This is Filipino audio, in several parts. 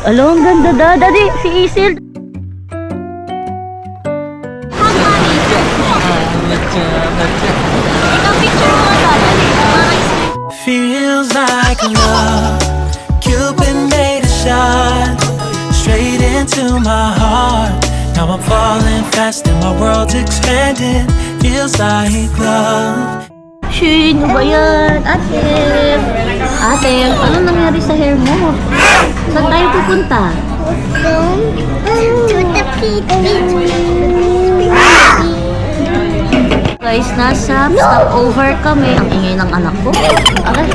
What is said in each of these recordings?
Alo, ang ganda Daddy, si Isil. Feels like love. Cupid made a shot straight into my heart. Now I'm falling fast and my world's expanding. Feels like love. Sino ba yan? Ate, ano nangyari sa hair mo? Saan tayo pupunta? To the beach. Guys, nasa stopover kami. Ang ingay ng anak ko. Okay.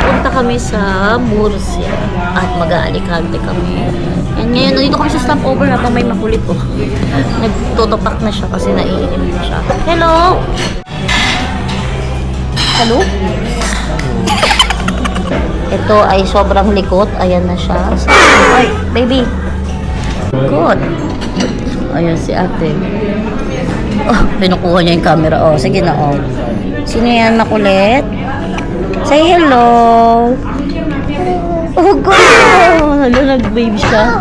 Punta kami sa Murcia at mag-aalikante kami. And ngayon, nandito kami sa stopover habang may makulit po. Nagtutupak na siya kasi naiinim na siya. Hello! Hello? Ito ay sobrang likot. Ayan na siya. Ay, baby. Good. Ayan si ate. Oh, pinukuha niya yung camera. Oh, sige na, oh. Sino yan makulit? Say hello. Oh, good. Hello, nag-wave siya.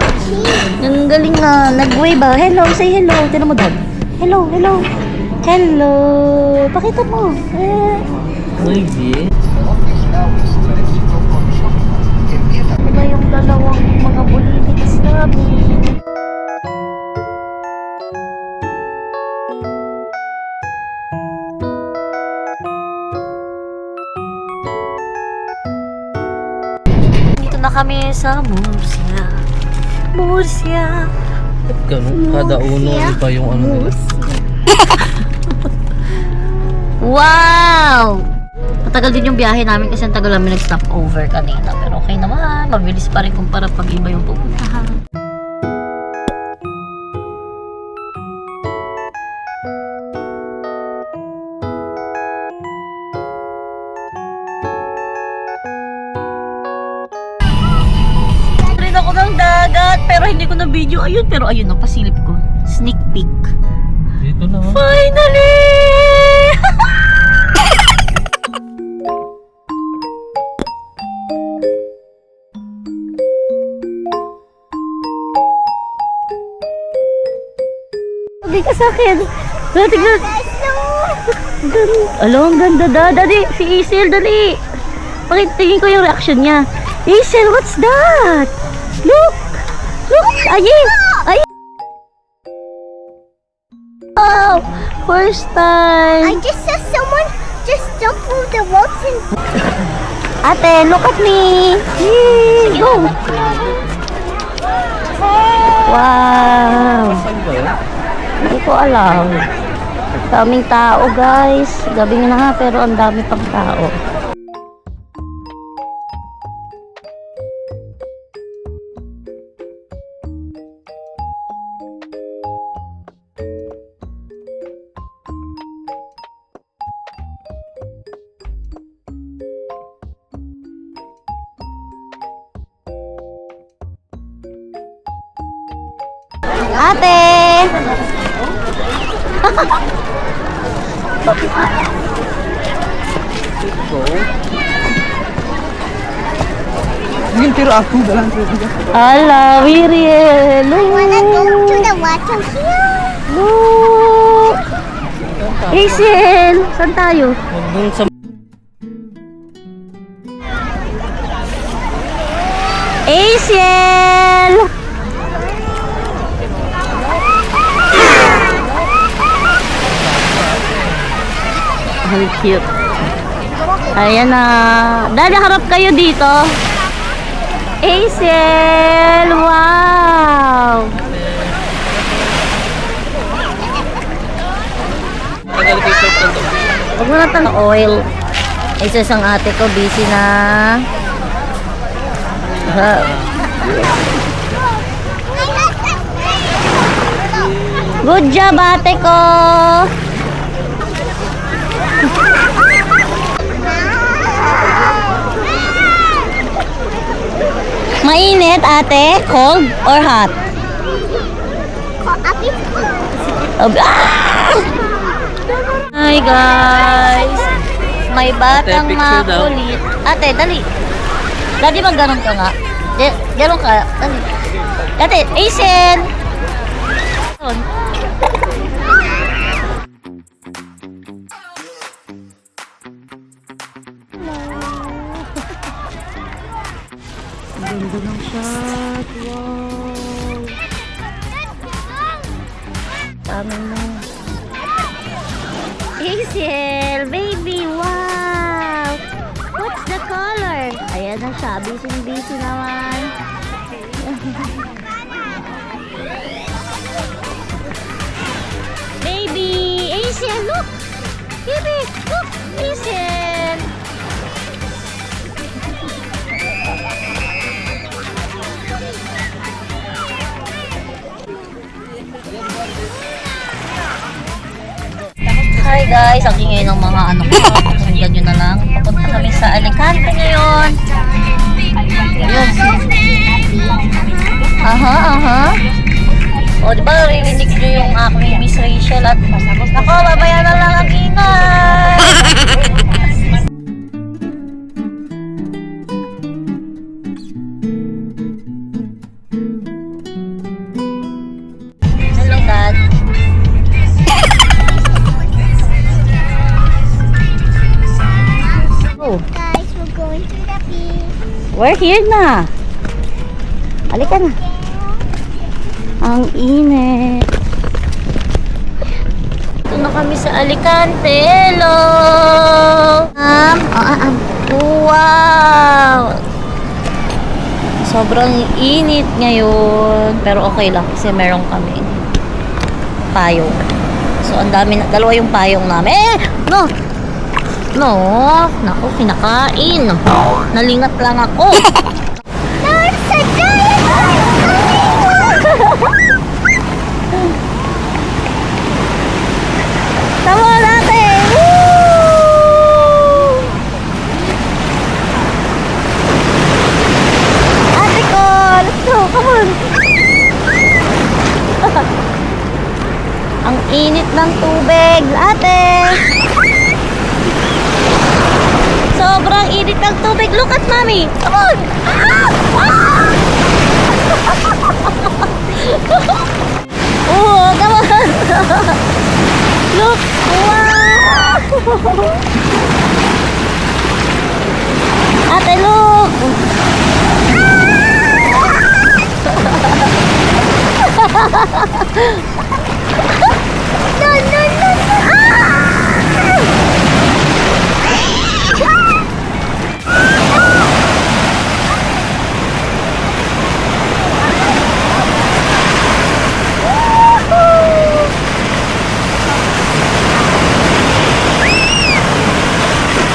Ang galing nga. Nag-wave ba? Hello, say hello. Tinan mo, dad. Hello, hello. Hello. Pakita mo. Maybe. Diba yung dalawang mga bulinis namin? Dito na kami sa Murcia. Murcia. Ba't ganun? Kada uno iba yung ano nila. Wow! Matagal din yung biyahe namin kasi ang tagal namin nag-stop over kanina. Pero okay naman, mabilis pa rin kumpara pag iba yung pupuntahan. Rin ako ng dagat, pero hindi ko na video. Ayun, pero ayun no, pasilip ko. Sneak peek. Dito na. Finally! Sabi ka sa akin. Tignan. Alo, ang ganda Daddy, si Isil, dali. Pakitingin ko yung reaction niya. Isil, what's that? Look! Look! Ayun! Ayun! Oh! First time! I just saw someone just jump through the ropes and Ate, look at me! Yay! Go! Wow! Hindi ko alam. Daming tao, guys. Gabi na nga, pero ang dami pang tao. Ate! Yung tiro ako, dalang tiro. Hala, Wiriel! wanna go to the water here. Look! Hazel! Saan tayo? Doon sa Hazel! Ang cute. Ayan na. Dali, harap kayo dito. Hazel! Wow! Huwag mo na tang oil. Isa sang ate ko, busy na. Good job, ate ko! Mainit, ate? Cold or hot? Hi, guys! May batang Ate, picture daw. makulit. Ate, dali. Dali, mag-ganon ka nga. Galong ka. Dati, Aizen! Ang ganda ng shot. Wow. Tama mo. Hazel, baby, wow! What's the color? Ayan na siya, busy naman. Baby, Hazel, look! Baby, look! Hazel! Hi guys, ang ingay ng mga ano ko. Pakinggan nyo na lang. Papunta kami sa Alicante ngayon. Yun. Aha. O, di ba narinig nyo yung aking Miss Rachel at ako, babayan na lang ang ingay. Hello, Dad. Oh, Guys, we're going to the beach. we're here na. Halika na. Ang init. Ito na kami sa Alicante. Hello! Wow! Sobrang init ngayon. Pero okay lang kasi meron kami payong. So, ang dami na. Dalawa yung payong namin. No! Naku, kinakain. Nalingat lang ako. There's a giant Tama natin! Woo! Ate ko! Let's go! Come on! Ang init ng tubig! Ate! Sobrang init ng tubig! Look at mommy! Come on! Oh, come on! Look! Wow! Ate, look!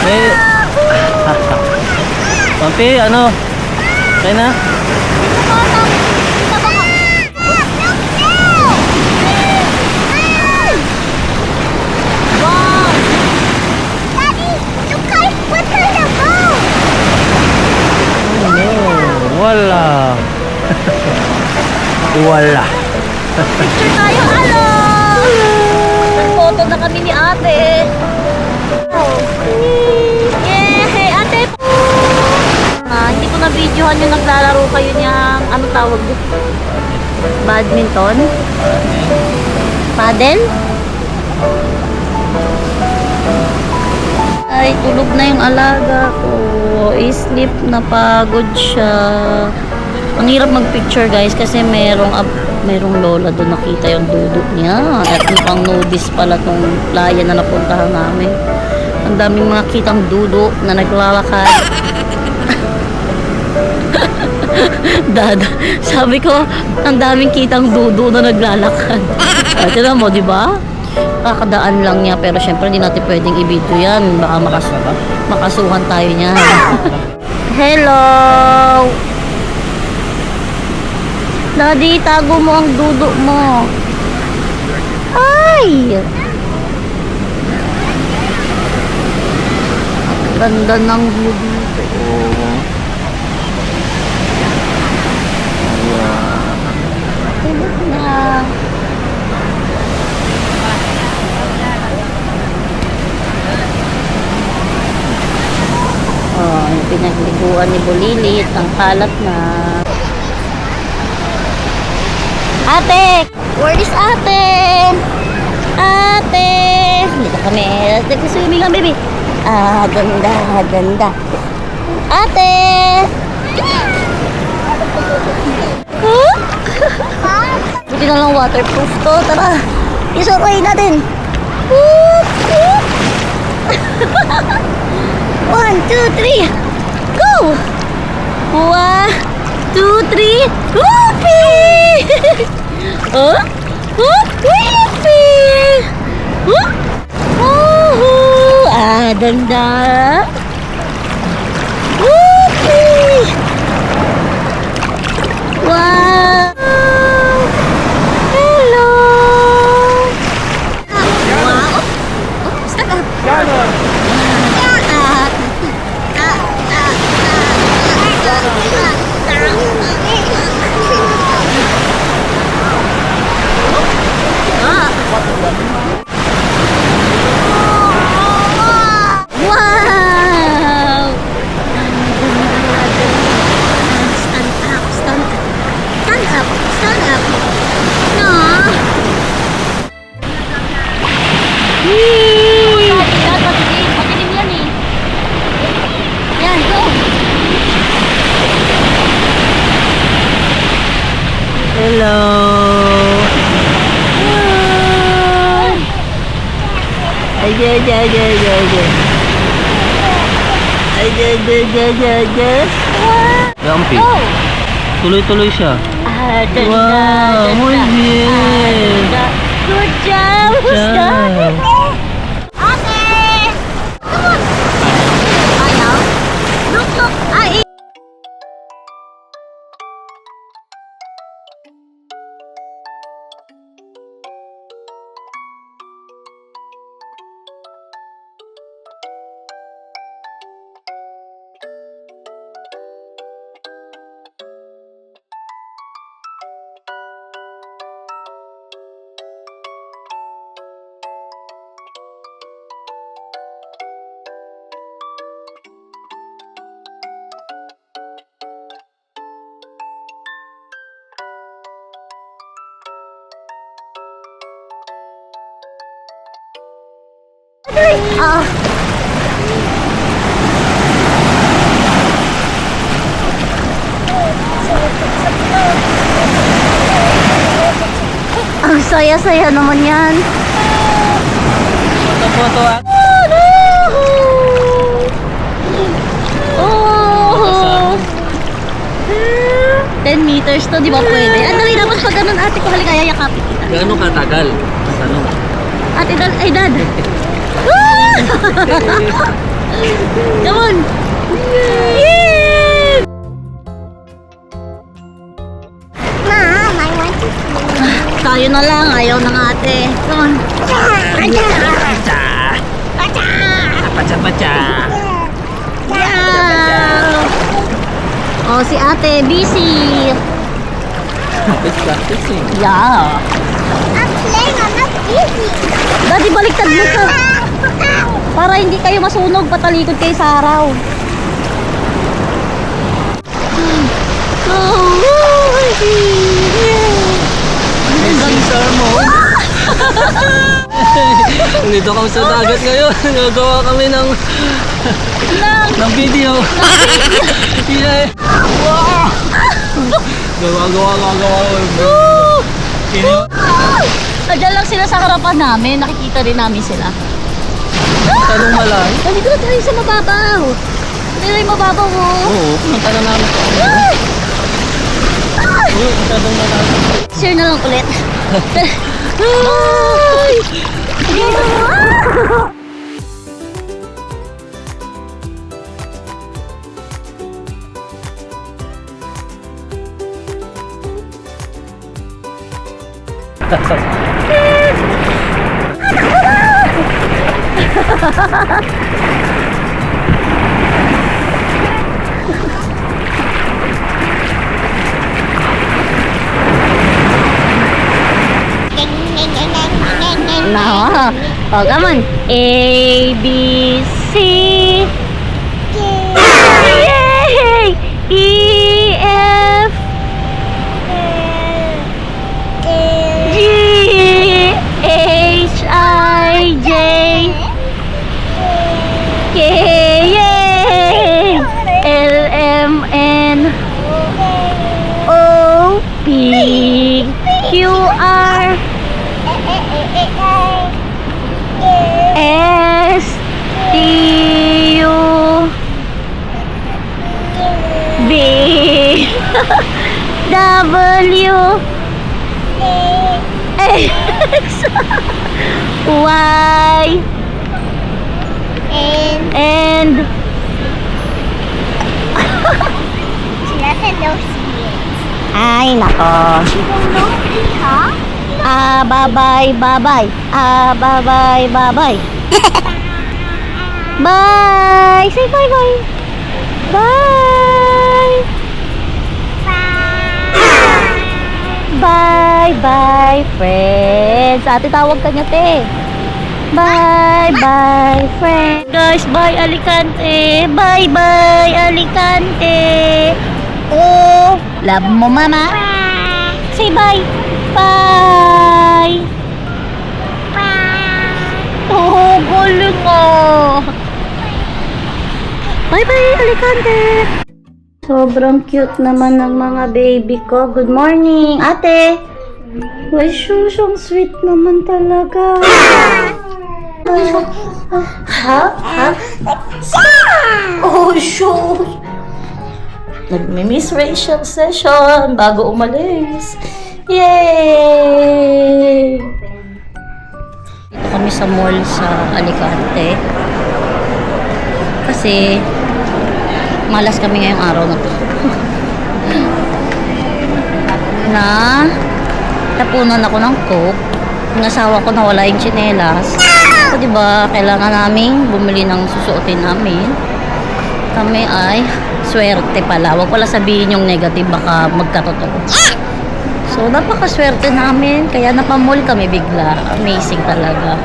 Eh, Pampi, ano? Kaya na? Wala. Wala. Picture tayo, alo! Nag-photo na kami ni ate. Yay! Ate po! Hindi ko na-videohan yung naglalaro kayo niyang, ano tawag dito? Badminton? Paddle? Ay, tulog na yung alaga ko. I-sleep na, pagod siya. Ang hirap mag-picture guys kasi merong lola doon, nakita yung dudok niya. At mukhang nudist pala tong playa na napuntahan namin. Ang daming mga kitang dudok na naglalakad. Dad, sabi ko, ang daming kitang dudo na naglalakad. Tignan mo, di ba? Kakadaan lang niya, pero syempre hindi natin pwedeng i-video yan. Baka makasuhan tayo niya. Hello! Daddy, tago mo ang dudo mo. Ay! Ganda ng view dito. Tulog na. Oh, yung pinagliguan ni Bulilit, ang kalat na. Ate! Where is ate? Ate! Dito kami. Nag-swimming ang baby. Ganda, ganda. Ate! Huh? Buti na lang waterproof to. Tara, isuroy natin. Whoop, whoop. 1, 2, 3. Go! 1, 2, 3. Whoopee! Oh? Whoopee! Whoop! Woohoo! Ganda. Whoopee! Wow! Hello! Wow! Oh, step up! Wow! Stand up, stand up. Stand up, stand up. No. Matilim yan eh. Yan, go. Hello. Ay, ay, ay, ay, ay, ay. Ay, ay, ay, ay, ay, ay. Gampi. Go. Tuloy-tuloy siya. Ganda, Wow, muy bien. ganda. Good job. Who's Good that? job. Ate! Come on. Ayaw? Look, look. Ay, ah. Ang saya-saya naman yan. Foto-foto ah. Oh! 10 meters to, di ba pwede? Ano rin naman pag ganun ate ko, halika, yayakapin kita. Gaano katagal? Tanong. Ate, dad, ay dad. Come on. Yeah! Mom, I want to see. Tayo na lang, ayaw ng ate. Come on. Pacha! Pacha! Yeah! Oh, si ate, busy. It's practicing. Yeah. I'm playing, I'm not busy. Daddy, baliktad mo ka. Para hindi kayo masunog, patalikod kayo sa araw. Caesar mo. Dito kami sa dagat ngayon. Nagawa kami ng video. Yeah. Wow! Gawa. Nandiyan lang sila sa harapan namin. Nakikita rin namin sila. Tanong malay. Dali ko tayo sa mababaw. Dali na yung mababaw mo. Oo, punta na namin. Oo, tanong malay. Share na lang ulit. No. Oh, come on. A, B, C. Yay! E, F. W X Y and Sila ka daw siya. ay nako. Bye-bye, bye-bye. Bye-bye, bye-bye. Bye! Say bye-bye. Bye! Bye-bye, friends. Ate, tawag ka niya, te. Bye-bye, friends. Guys, bye, Alicante. Bye-bye, Alicante. Oh, love mo, mama. Say bye. Bye. Oh, galing mo. Bye-bye, Alicante. Sobrang cute naman ng mga baby ko. Good morning, ate. Ay, shush, ang sweet naman talaga. Ha? Oh, shush. Nagmi-miss Rachel session bago umalis. Yay! Dito kami sa mall sa Alicante. Kasi malas kami ngayong araw na to. Tapunan ako ng coke. Yung asawa ko nawala yung tsinelas. So, diba, kailangan namin bumili ng susuotin namin. Kami ay swerte pala. Huwag pala sabihin yung negative, baka magkatotoo. So, napakaswerte namin. Kaya napamall kami bigla. Amazing talaga.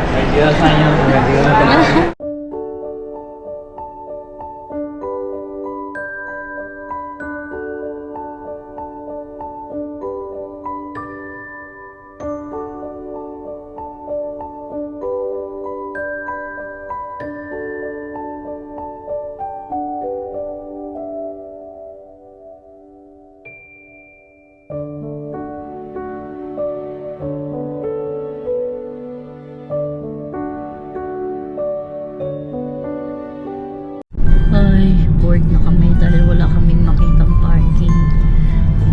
Ay, bored na kami dahil wala kaming makitang parking.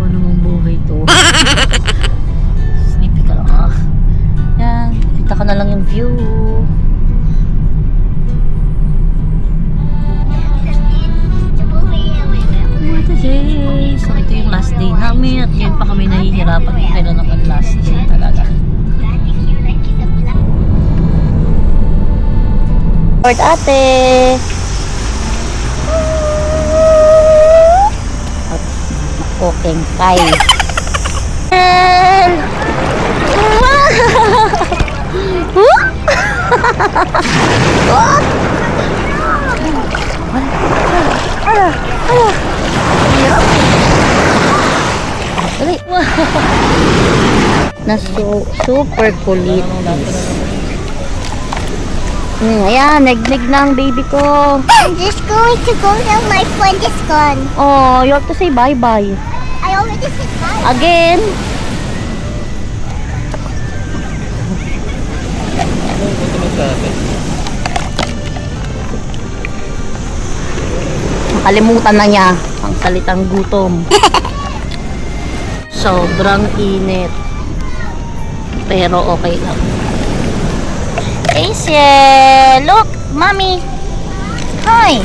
Ano mong buhay to? Sleepy ka lang ah. Yan, kita ka na lang yung view. What a day! So ito yung last day namin at ngayon pa kami nahihirapan. Pero naman last day talaga. Bored ate! Cooking pie. Na super kulit. Ayan, nagnig na ang baby ko. I'm just going to go now. My friend is gone. Oh, you have to say bye-bye. I already said bye. Again. Nakalimutan na niya ang salitang gutom. Sobrang init. Pero okay lang. Aisel! Look! Mommy! Hi!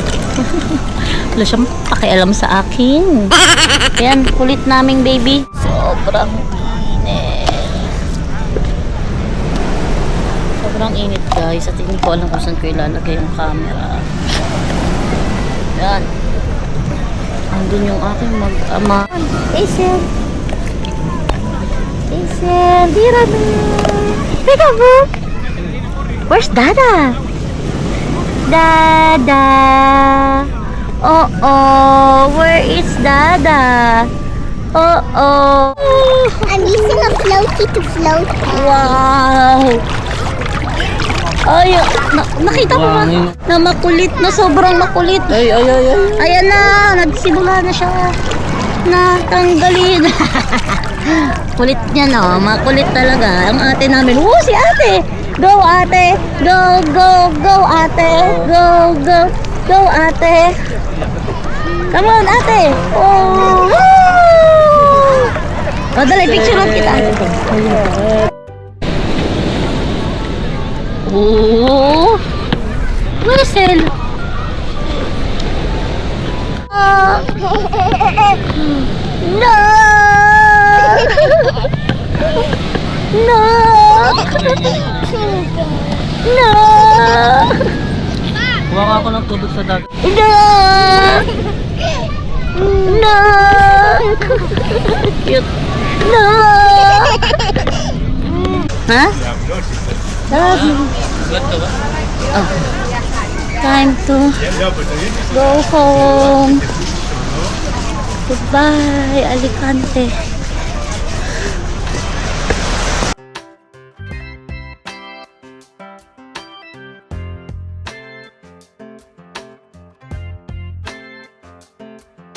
Wala siyang pakialam sa akin. Yan, kulit naming baby. Sobrang init. Sobrang init guys. At hindi ko alam kung saan ko ilalagay yung camera. Yan. Andun yung aking mag-ama. Aisel! Aisel! Dira na! Teka bro! Where's Dada? Dada! Oh, where is Dada? Oh. I'm using a floaty to float. Wow! Ay, nakita mo ba? Na makulit, na sobrang makulit. Ay. Ayan na, nagsimula na siya. Na tanggalin. Kulit niya no, makulit talaga. Ang ate namin, si ate! Go ate! Go ate! Go ate! Come on ate! Oh! O, dali, picturean kita. Oh, Marcel. No! No! No! Kuha ka ako ng tubig sa dagat. No! No! Cute. No! Ha? Love you. Ba't ka ba? Oh. Time to go home. Goodbye, Alicante.